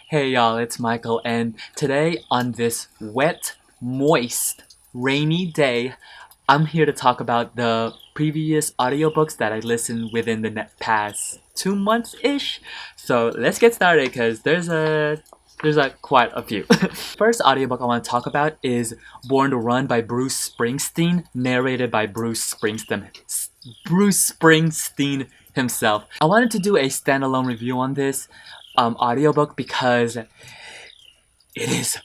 Hey y'all, it's Michael, and today on this wet, moist, rainy day, I'm here to talk about the previous audiobooks that I listened within the past 2 months-ish. So let's get started because there's quite a few. First audiobook I want to talk about is Born to Run by Bruce Springsteen, narrated by Bruce Springsteen himself. I wanted to do a standalone review on this audiobook because it is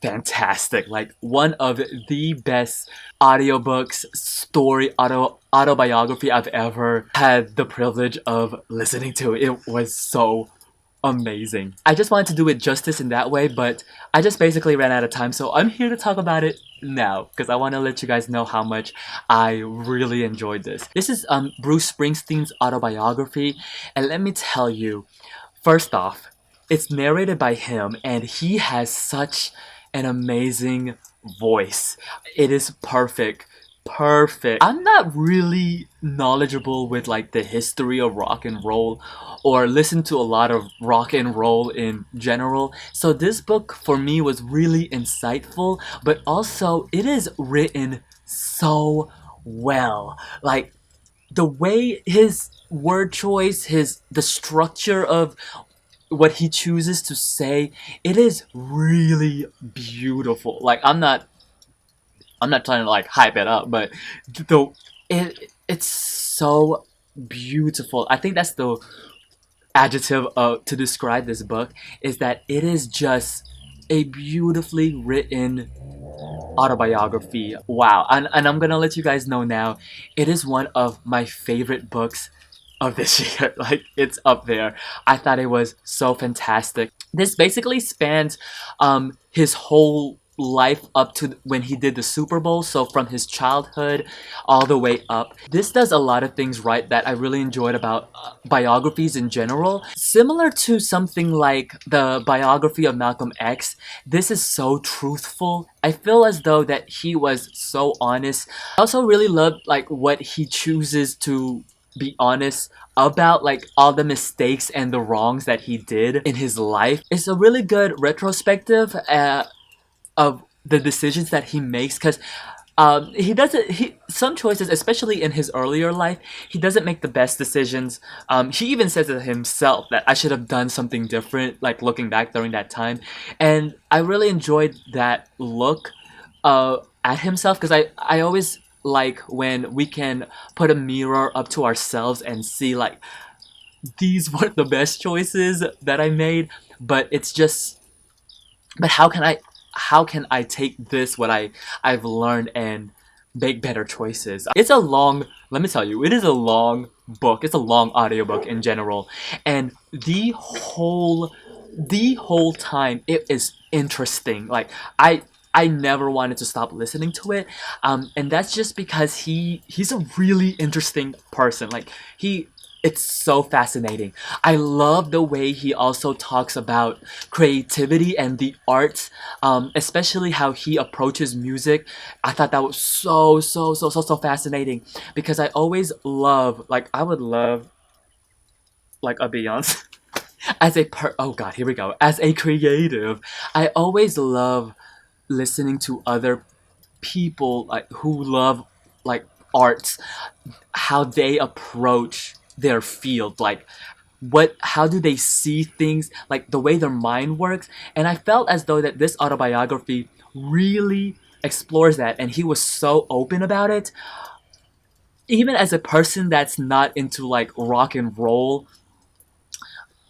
fantastic. Like one of the best audiobooks, autobiography I've ever had the privilege of listening to. It was so amazing. I just wanted to do it justice in that way, but I just basically ran out of time, so I'm here to talk about it now because I want to let you guys know how much I really enjoyed this. This is Bruce Springsteen's autobiography, and let me tell you, first off, it's narrated by him, and he has such an amazing voice. It is perfect. Perfect. I'm not really knowledgeable with like the history of rock and roll or listen to a lot of rock and roll in general. So this book for me was really insightful, but also it is written so well. Like the way his word choice, the structure of what he chooses to say, it is really beautiful. Like I'm not trying to like hype it up, but it's so beautiful. I think that's the adjective to describe this book, is that it is just a beautifully written autobiography. Wow. And I'm gonna let you guys know now, it is one of my favorite books of this year. Like it's up there. I thought it was so fantastic. This basically spans his whole life up to when he did the Super Bowl, so from his childhood all the way up. This does a lot of things right that I really enjoyed about biographies in general. Similar to something like the biography of Malcolm X, this is so truthful. I feel as though that he was so honest. I also really loved like what he chooses to be honest about, like all the mistakes and the wrongs that he did in his life. It's a really good retrospective of the decisions that he makes, because he doesn't he some choices, especially in his earlier life, he doesn't make the best decisions. He even says it himself that I should have done something different, like looking back during that time. And I really enjoyed that look at himself, because I always like when we can put a mirror up to ourselves and see like these were the best choices that I made, but it's just, but how can I take this, what I've learned, and make better choices? It's a long, let me tell you, it is a long book. It's a long audiobook in general, and the whole time it is interesting. Like I never wanted to stop listening to it, and that's just because he's a really interesting person. Like it's so fascinating. I love the way he also talks about creativity and the arts, especially how he approaches music. I thought that was so fascinating, because I always love, like I would love like a Beyonce oh god, here we go. As a creative, I always love listening to other people like who love like arts, how they approach their field, like how do they see things, like the way their mind works. And I felt as though that this autobiography really explores that, and he was so open about it. Even as a person that's not into like rock and roll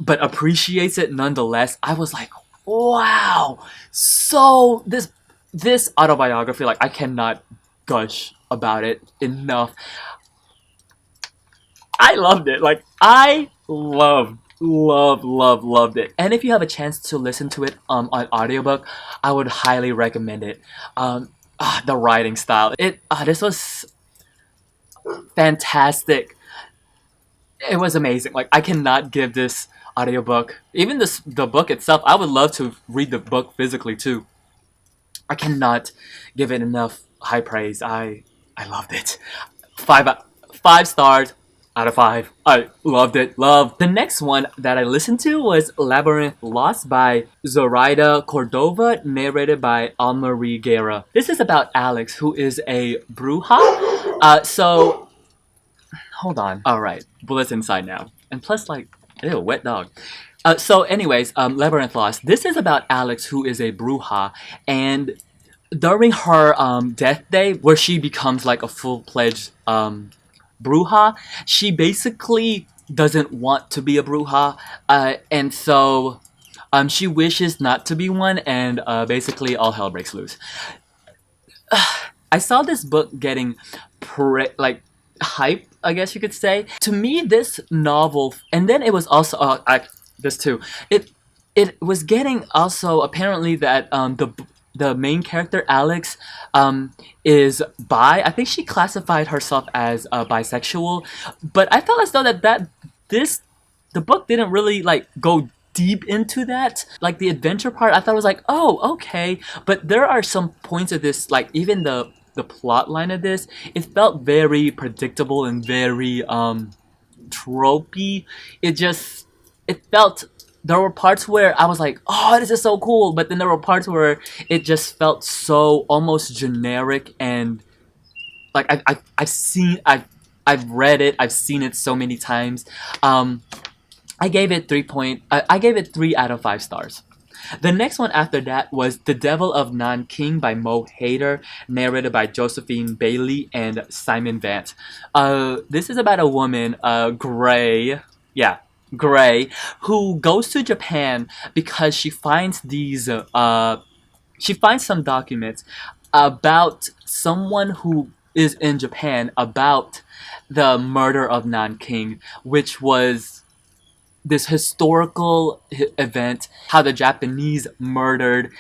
but appreciates it nonetheless, I was like, wow. So this autobiography, like I cannot gush about it enough. I loved it. Like I loved it. And if you have a chance to listen to it on audiobook, I would highly recommend it. The writing style. This was fantastic. It was amazing. Like I cannot give this audiobook, even the book itself. I would love to read the book physically too. I cannot give it enough high praise. I loved it. Five stars. out of 5. I loved it. Loved. The next one that I listened to was Labyrinth Lost by Zoraida Cordova, narrated by Almarie Guerra. This is about Alex, who is a bruja. So hold on. Alright, bullets inside now. And plus, like, ew, wet dog. So anyways, Labyrinth Lost. This is about Alex, who is a bruja, and during her death day, where she becomes like a full-fledged bruja, she basically doesn't want to be a bruja, and so she wishes not to be one, and basically all hell breaks loose. I saw this book getting like hype, I guess you could say. To me, this novel, and then it was also this too. It was getting also apparently that the main character Alex is bi. I think she classified herself as bisexual, but I felt as though the book didn't really like go deep into that. Like the adventure part, I thought it was like, oh, okay, but there are some points of this, like even the plot line of this, it felt very predictable and very tropey. It felt, there were parts where I was like, oh, this is so cool, but then there were parts where it just felt so almost generic, and like I've read it, I've seen it so many times. I gave it 3 out of 5 stars. The next one after that was The Devil of Nanking by Mo Hader, narrated by Josephine Bailey and Simon Vance. This is about a woman, Gray, who goes to Japan because she finds some documents about someone who is in Japan about the murder of Nanking, which was this historical event, how the Japanese murdered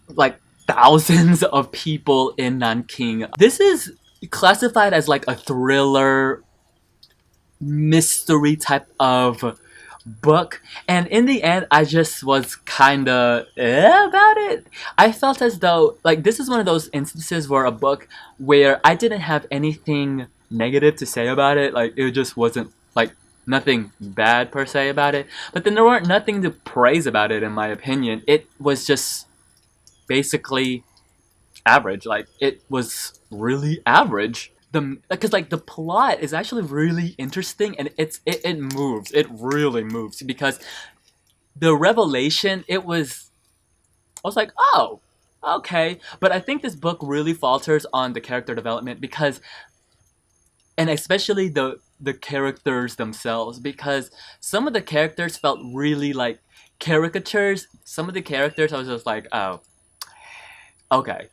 like thousands of people in Nanking. This is classified as like a thriller mystery type of book, and in the end I just was kinda about it. I felt as though like this is one of those instances where a book where I didn't have anything negative to say about it. Like it just wasn't like nothing bad per se about it, but then there weren't nothing to praise about it in my opinion. It was just basically average. Like it was really average. Because like the plot is actually really interesting, and it moves. It really moves because the revelation, I was like, oh, okay. But I think this book really falters on the character development because, and especially the characters themselves, because some of the characters felt really like caricatures. Some of the characters I was just like, oh, okay.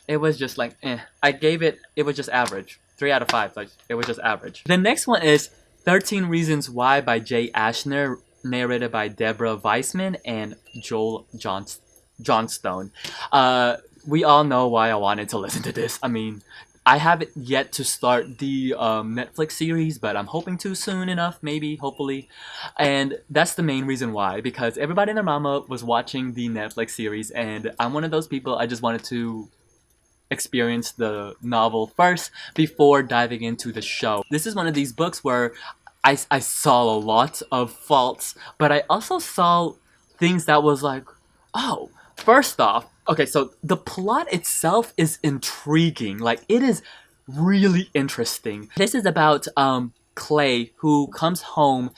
It was just like, I gave it was just average. 3 out of 5. Like, it was just average. The next one is 13 Reasons Why by Jay Ashner, narrated by Deborah Weissman and Joel Johnstone. We all know why I wanted to listen to this. I mean, I haven't yet to start the Netflix series, but I'm hoping to soon enough, maybe, hopefully. And that's the main reason why, because everybody and their mama was watching the Netflix series, and I'm one of those people, I just wanted to experience the novel first before diving into the show. This is one of these books where I saw a lot of faults, but I also saw things that was like, oh, first off, okay, so the plot itself is intriguing. Like, it is really interesting. This is about Clay, who comes home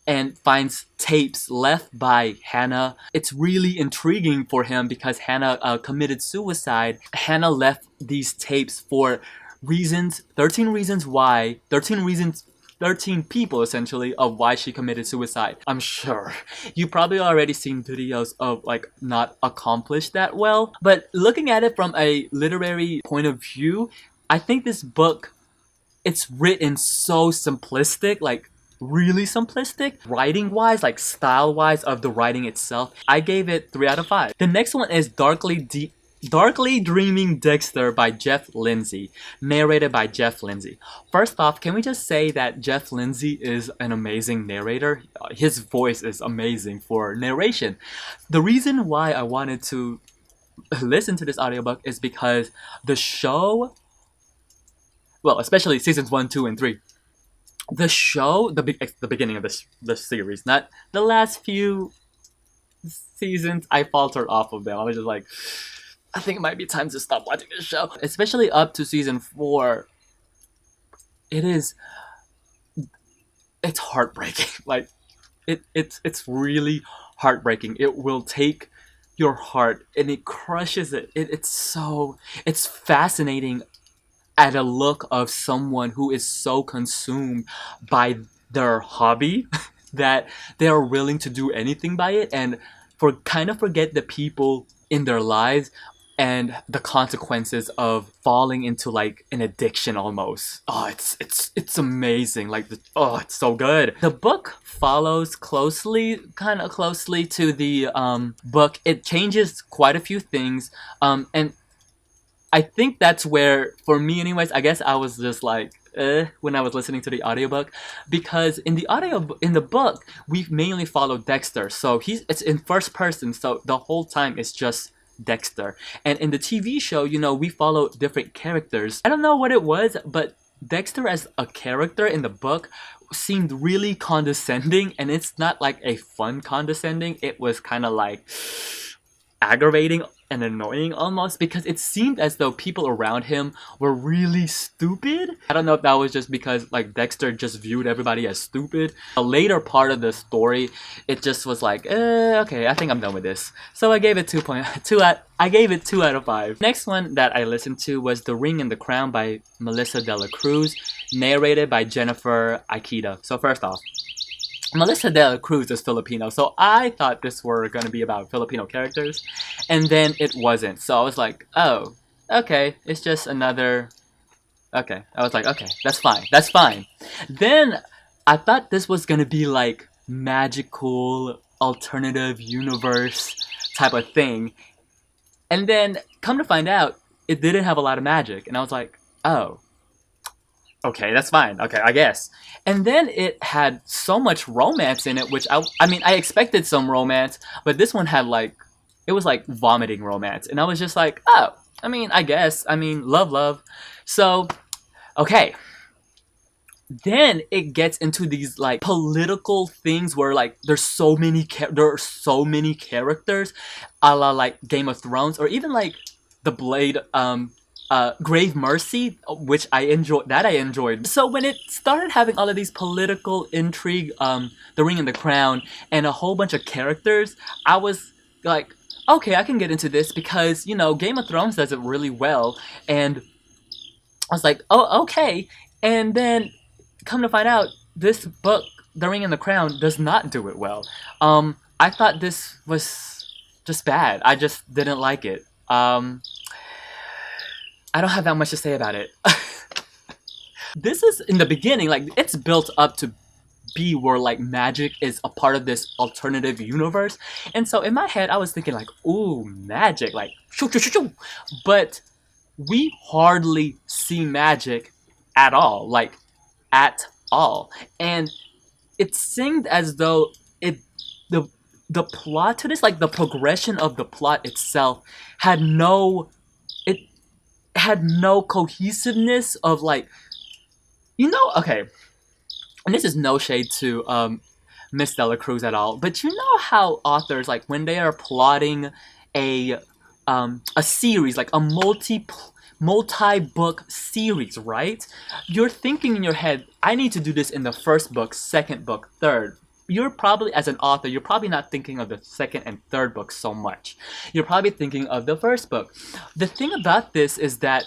and finds tapes left by Hannah. It's really intriguing for him because Hannah committed suicide. Hannah left these tapes for reasons, 13 reasons why, 13 people essentially of why she committed suicide. I'm sure you probably already seen videos of like not accomplished that well, but looking at it from a literary point of view, I think this book, it's written so simplistic, like really simplistic, writing wise, like style wise of the writing itself. I gave it 3 out of 5. The next one is Darkly Dreaming Dexter by Jeff Lindsay, narrated by Jeff Lindsay. First off, can we just say that Jeff Lindsay is an amazing narrator? His voice is amazing for narration. The reason why I wanted to listen to this audiobook is because the show, well, especially seasons 1, 2, and 3, The show, the beginning of the series, not the last few seasons, I faltered off of them. I was just like, I think it might be time to stop watching this show. Especially up to season 4, it is, it's heartbreaking. Like, it's really heartbreaking. It will take your heart and it crushes it. It's fascinating at a look of someone who is so consumed by their hobby that they are willing to do anything by it and kind of forget the people in their lives and the consequences of falling into like an addiction almost. Oh, it's amazing. Like it's so good. The book follows kind of closely to the book. It changes quite a few things, and I think that's where, for me anyways, I guess I was just like, when I was listening to the audiobook, because in the book, we mainly follow Dexter. So it's in first person, so the whole time it's just Dexter. And in the TV show, we follow different characters. I don't know what it was, but Dexter as a character in the book seemed really condescending, and it's not like a fun condescending. It was kind of like aggravating and annoying almost, because it seemed as though people around him were really stupid. I don't know if that was just because like Dexter just viewed everybody as stupid. A later part of the story, it just was like, okay, I think I'm done with this. So I gave it 2 out of 5. Next one that I listened to was The Ring and the Crown by Melissa de la Cruz, narrated by Jennifer Ikeda. So first off, Melissa de la Cruz is Filipino, so I thought this were going to be about Filipino characters, and then it wasn't. So I was like, oh, okay, it's just another... Okay, I was like, okay, that's fine. Then I thought this was going to be like magical, alternative universe type of thing, and then come to find out, it didn't have a lot of magic, and I was like, oh, okay, that's fine. Okay, I guess. And then it had so much romance in it, which I mean, I expected some romance, but this one had like, it was like vomiting romance. And I was just like, oh, I mean, I guess. I mean, love. So, okay. Then it gets into these like political things where like there are so many characters, a la like Game of Thrones, or even like the Blade, Grave Mercy, which I enjoyed. So when it started having all of these political intrigue, The Ring and the Crown, and a whole bunch of characters, I was like, okay, I can get into this because, Game of Thrones does it really well, and I was like, oh, okay. And then, come to find out, this book, The Ring and the Crown, does not do it well. I thought this was just bad. I just didn't like it. I don't have that much to say about it. This is, in the beginning, like, it's built up to be where, like, magic is a part of this alternative universe. And so, in my head, I was thinking, like, ooh, magic, like, shoo, shoo, shoo, shoo. But we hardly see magic at all. Like, at all. And it seemed as though the plot to this, like, the progression of the plot itself had no cohesiveness of like, okay, and this is no shade to Miss Dela Cruz at all, but you know how authors, like, when they are plotting a series, like a multi-book series, right? You're thinking in your head, I need to do this in the first book, second book, third. You're probably, as an author, you're probably not thinking of the second and third book so much. You're probably thinking of the first book. The thing about this is that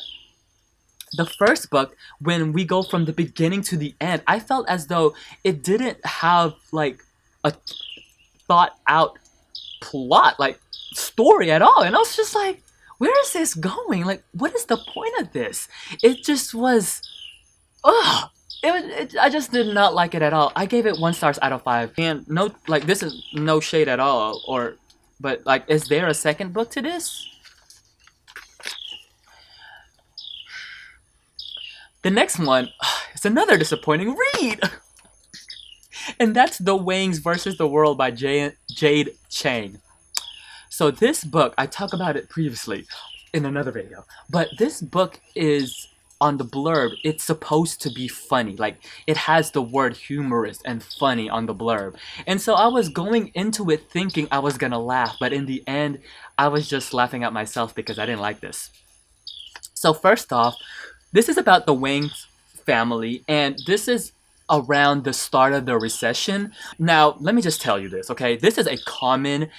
the first book, when we go from the beginning to the end, I felt as though it didn't have, like, a thought-out plot, like, story at all. And I was just like, where is this going? Like, what is the point of this? It just was... ugh! I just did not like it at all. I gave it 1 star out of 5. And no, like, this is no shade at all. But like, is there a second book to this? The next one is another disappointing read. And that's The Wangs versus the World by Jade Chang. So this book, I talked about it previously in another video. But this book is on the blurb, it's supposed to be funny. Like, it has the word humorous and funny on the blurb. And so I was going into it thinking I was gonna laugh, but in the end, I was just laughing at myself because I didn't like this. So first off, this is about the Wang family, and this is around the start of the recession. Now, let me just tell you this, okay? This is a common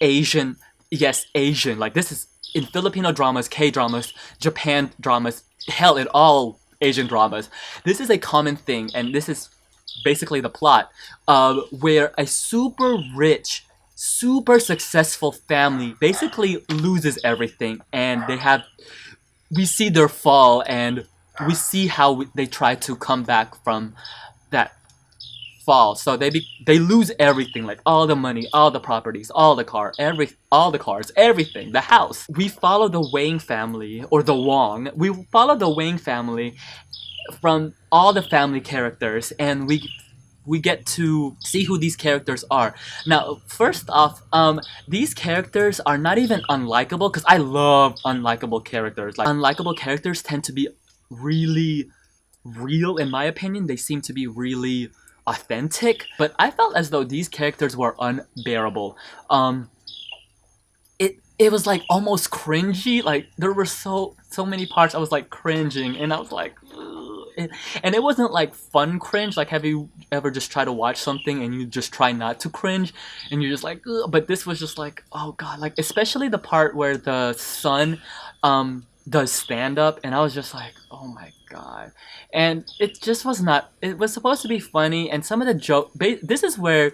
Asian, yes, Asian, like this is in Filipino dramas, K-dramas, Japan dramas, hell, in all Asian dramas. This is a common thing, and this is basically the plot where a super rich, super successful family basically loses everything, and we see their fall, and we see how they try to come back from that fall. So they lose everything, like all the money, all the properties, all the cars, everything, the house. We follow the Wang family, or the Wong. We follow the Wang family from all the family characters, and we get to see who these characters are. Now, first off, these characters are not even unlikable, because I love unlikable characters. Like, unlikable characters tend to be really real, in my opinion. They seem to be really authentic, but I felt as though these characters were unbearable. It was like almost cringy. Like, there were so many parts I was like cringing, and I was like, ugh. And it wasn't like fun cringe. Like, have you ever just try to watch something and you just try not to cringe, and you're just like, ugh. But this was just like, oh god, like especially the part where the son does stand up, and I was just like, oh my god. And it just was not, it was supposed to be funny, and some of the joke, this is where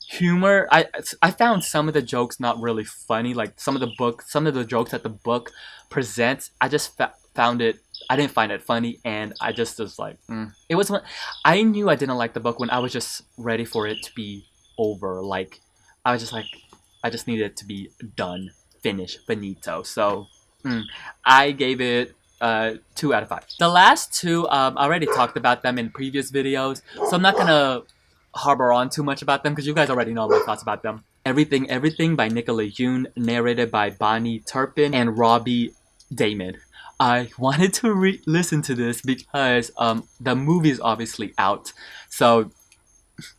humor, I found some of the jokes not really funny. Like, some of the jokes that the book presents, I just found it, I didn't find it funny, and I just was like, It was when I knew I didn't like the book when I was just ready for it to be over. Like, I was just like, I just needed it to be done, finished, finito. So I gave it 2 out of 5. The last two, I already talked about them in previous videos, so I'm not gonna harbor on too much about them because you guys already know my thoughts about them. Everything by Nicola Yoon, narrated by Bonnie Turpin and Robbie Damon. I wanted to listen to this because the movie is obviously out, so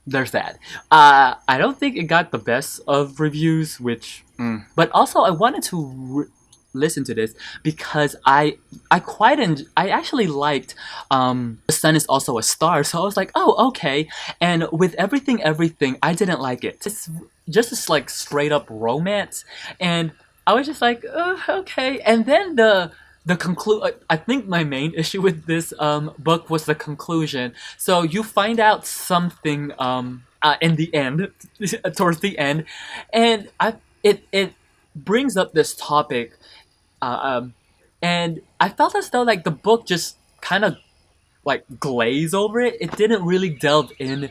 there's that. I don't think it got the best of reviews, which, but also I wanted to listen to this because I actually liked The Sun Is Also a Star, so I was like, oh, okay. And with everything, I didn't like it. It's just this like straight up romance, and I was just like, oh, okay. And then the I think my main issue with this book was the conclusion. So you find out something in the end, towards the end, and it brings up this topic, and I felt as though like the book just kind of like glazed over it. It didn't really delve in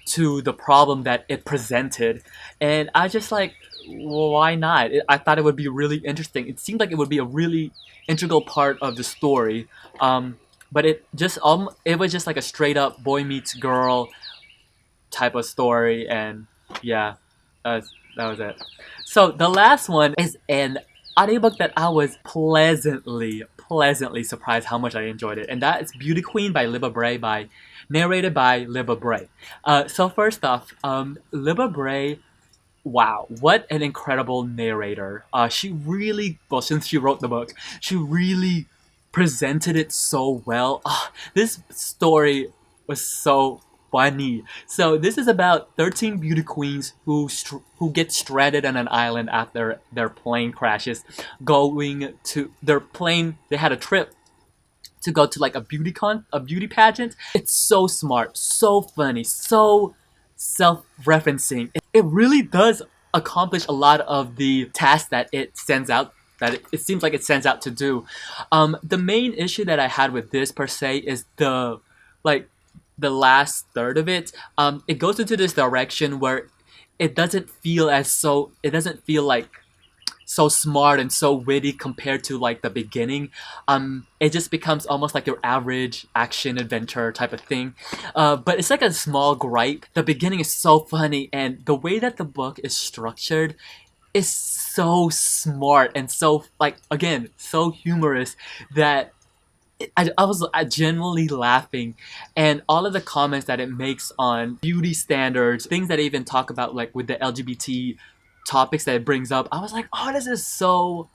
to the problem that it presented, and I just like, why not? I thought it would be really interesting. It seemed like it would be a really integral part of the story, but it was just like a straight up boy meets girl type of story, and yeah, that was it. So the last one is an audiobook that I was pleasantly surprised how much I enjoyed it, and that is Beauty Queen by Libba Bray, narrated by Libba Bray. So first off, Libba Bray, wow, what an incredible narrator. She really, well, since she wrote the book, she really presented it so well. This story was so funny. So this is about 13 beauty queens who get stranded on an island after their plane crashes. They had a trip to go to like a beauty pageant. It's so smart, so funny, so self-referencing. It really does accomplish a lot of the tasks that it sends out, that it seems like it sends out to do. The main issue that I had with this per se is the last third of it. It goes into this direction where it doesn't feel like so smart and so witty compared to like the beginning. It just becomes almost like your average action adventure type of thing. But it's like a small gripe. The beginning is so funny, and the way that the book is structured is so smart and so, like, again, so humorous that I was genuinely laughing, and all of the comments that it makes on beauty standards, things that it even talk about like with the LGBT topics that it brings up, I was like, oh, this is so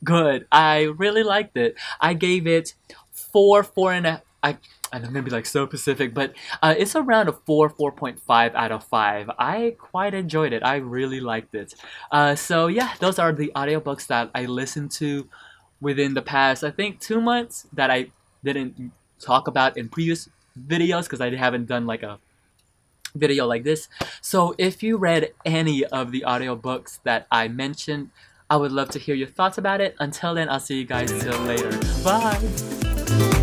good. I really liked it. I gave it four and a. I'm gonna be like so specific, but it's around a 4.5 out of 5. I quite enjoyed it. I really liked it. So yeah, those are the audiobooks that I listened to within the past, I think, 2 months that I didn't talk about in previous videos because I haven't done like a video like this. So if you read any of the audiobooks that I mentioned, I would love to hear your thoughts about it. Until then, I'll see you guys till later. Bye!